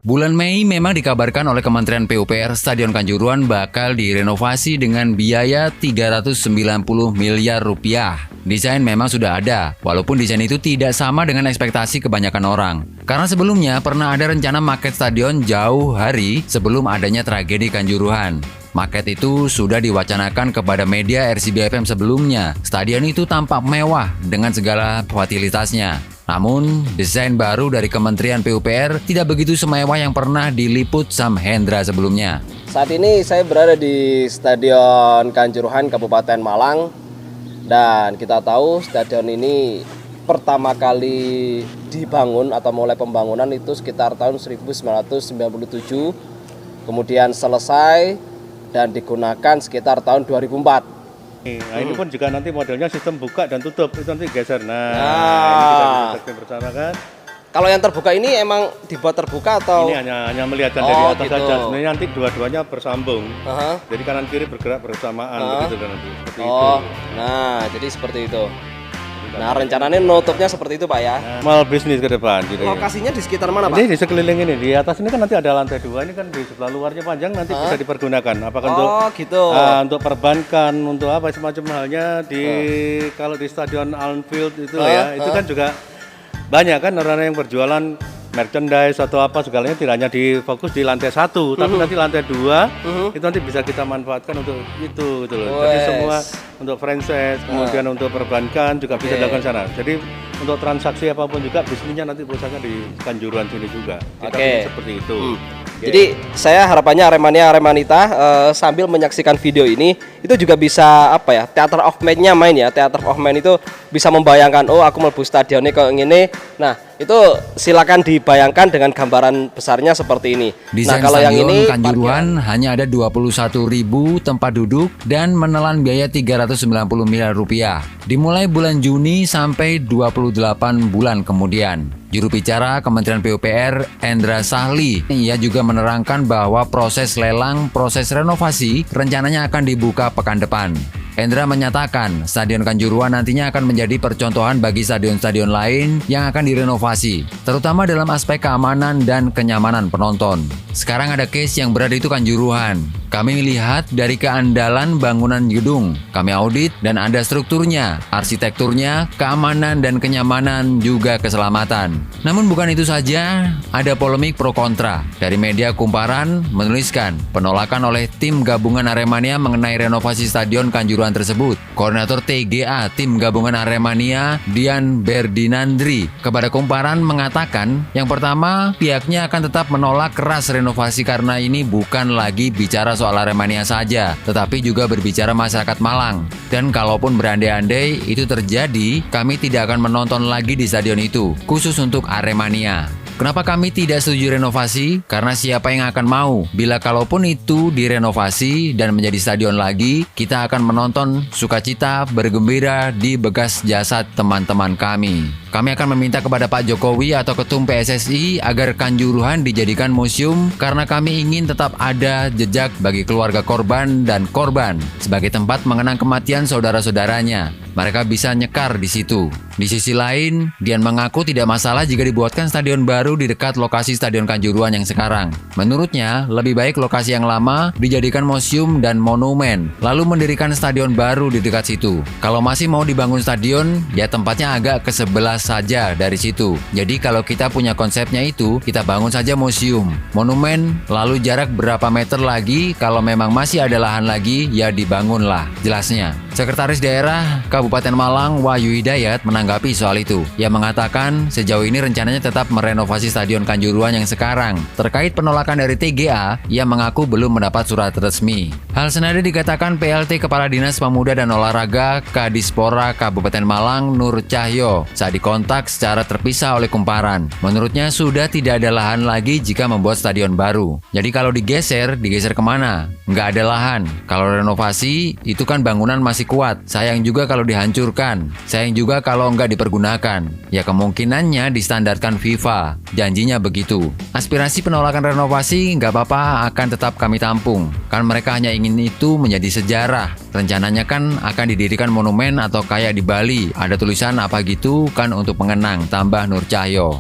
Bulan Mei memang dikabarkan oleh Kementerian PUPR Stadion Kanjuruhan bakal direnovasi dengan biaya 390 miliar rupiah. Desain memang sudah ada, walaupun desain itu tidak sama dengan ekspektasi kebanyakan orang. Karena sebelumnya pernah ada rencana maket stadion jauh hari sebelum adanya tragedi Kanjuruhan. Maket itu sudah diwacanakan kepada media RCB FM sebelumnya. Stadion itu tampak mewah dengan segala fasilitasnya. Namun, desain baru dari Kementerian PUPR tidak begitu semewah yang pernah diliput Sam Hendra sebelumnya. Saat ini saya berada di Stadion Kanjuruhan Kabupaten Malang. Dan kita tahu stadion ini pertama kali dibangun atau mulai pembangunan itu sekitar tahun 1997. Kemudian selesai dan digunakan sekitar tahun 2004. Nah ini pun juga nanti modelnya sistem buka dan tutup, itu nanti geser. Ini kita bisa bersama kan. Kalau yang terbuka ini emang dibuat terbuka atau? Ini hanya melihatkan dari atas gitu. saja. Sebenarnya nanti dua-duanya bersambung. Jadi kanan kiri bergerak bersamaan begitu kan nanti. Seperti itu. Nah jadi seperti itu. Nah rencananya nutupnya seperti itu Pak ya? Mal bisnis ke depan gitu. Lokasinya di sekitar mana Pak? Ini di sekeliling ini, di atas ini kan nanti ada lantai 2, ini kan di sebelah luarnya panjang nanti bisa dipergunakan. Apakah untuk perbankan, untuk apa semacam halnya di kalau di Stadion Anfield itu itu kan juga banyak kan orang-orang yang berjualan merchandise atau apa segalanya tidak hanya difokus di lantai 1, tapi nanti lantai 2 itu nanti bisa kita manfaatkan untuk itu gitu loh. Jadi semua untuk franchise, kemudian untuk perbankan juga bisa dilakukan sana. Jadi untuk transaksi apapun juga bisnisnya nanti pusatnya di Kanjuruhan sini juga. Kita seperti itu. Jadi saya harapannya Aremanita sambil menyaksikan video ini itu juga bisa apa ya, theater of mind-nya main ya. Theater of mind itu bisa membayangkan, oh aku mlebu stadionnya kayak gini. Nah, itu silakan dibayangkan dengan gambaran besarnya seperti ini. Desain kalau yang ini Kanjuruhan hanya ada 21.000 tempat duduk dan menelan biaya 390 miliar rupiah. Dimulai bulan Juni sampai 28 bulan kemudian. Juru bicara Kementerian PUPR, Endra Sahli, ia juga menerangkan bahwa proses lelang, proses renovasi rencananya akan dibuka pekan depan. Endra menyatakan Stadion Kanjuruhan nantinya akan menjadi percontohan bagi stadion-stadion lain yang akan direnovasi, terutama dalam aspek keamanan dan kenyamanan penonton. Sekarang ada case yang berada itu Kanjuruhan. Kami melihat dari keandalan bangunan gedung, kami audit dan ada strukturnya, arsitekturnya, keamanan dan kenyamanan juga keselamatan. Namun bukan itu saja, ada polemik pro kontra. Dari media Kumparan menuliskan penolakan oleh tim gabungan Aremania mengenai renovasi Stadion Kanjuruhan tersebut. Koordinator TGA tim gabungan Aremania, Dian Berdinandri, kepada Kumparan mengatakan yang pertama pihaknya akan tetap menolak keras renovasi karena ini bukan lagi bicara soal Aremania saja, tetapi juga berbicara masyarakat Malang. Dan kalaupun berandai-andai itu terjadi, kami tidak akan menonton lagi di stadion itu, khusus untuk Aremania. Kenapa kami tidak setuju renovasi? Karena siapa yang akan mau? Bila kalaupun itu direnovasi dan menjadi stadion lagi, kita akan menonton sukacita bergembira di bekas jasad teman-teman kami. Kami akan meminta kepada Pak Jokowi atau Ketum PSSI agar Kanjuruhan dijadikan museum karena kami ingin tetap ada jejak bagi keluarga korban dan korban sebagai tempat mengenang kematian saudara-saudaranya. Mereka bisa nyekar di situ. Di sisi lain, Dian mengaku tidak masalah jika dibuatkan stadion baru di dekat lokasi Stadion Kanjuruhan yang sekarang. Menurutnya, lebih baik lokasi yang lama dijadikan museum dan monumen, lalu mendirikan stadion baru di dekat situ. Kalau masih mau dibangun stadion, ya tempatnya agak ke sebelah saja dari situ. Jadi kalau kita punya konsepnya itu, kita bangun saja museum, monumen, lalu jarak berapa meter lagi, kalau memang masih ada lahan lagi, ya dibangunlah, jelasnya. Sekretaris Daerah Kabupaten Malang Wahyu Hidayat menanggapi soal itu. Ia mengatakan sejauh ini rencananya tetap merenovasi Stadion Kanjuruhan yang sekarang. Terkait penolakan dari TGA, ia mengaku belum mendapat surat resmi. Hal senada dikatakan PLT Kepala Dinas Pemuda dan Olahraga Kadispora Kabupaten Malang Nur Cahyo saat dikontak secara terpisah oleh Kumparan. Menurutnya sudah tidak ada lahan lagi jika membuat stadion baru. Jadi kalau digeser kemana? Nggak ada lahan. Kalau renovasi, itu kan bangunan masih kuat. Sayang juga kalau dihancurkan. Sayang juga kalau nggak dipergunakan. Ya kemungkinannya distandarkan FIFA. Janjinya begitu. Aspirasi penolakan renovasi nggak apa-apa akan tetap kami tampung. Kan mereka hanya ingin itu menjadi sejarah. Rencananya kan akan didirikan monumen atau kayak di Bali. Ada tulisan apa gitu kan untuk mengenang, tambah Nur Cahyo.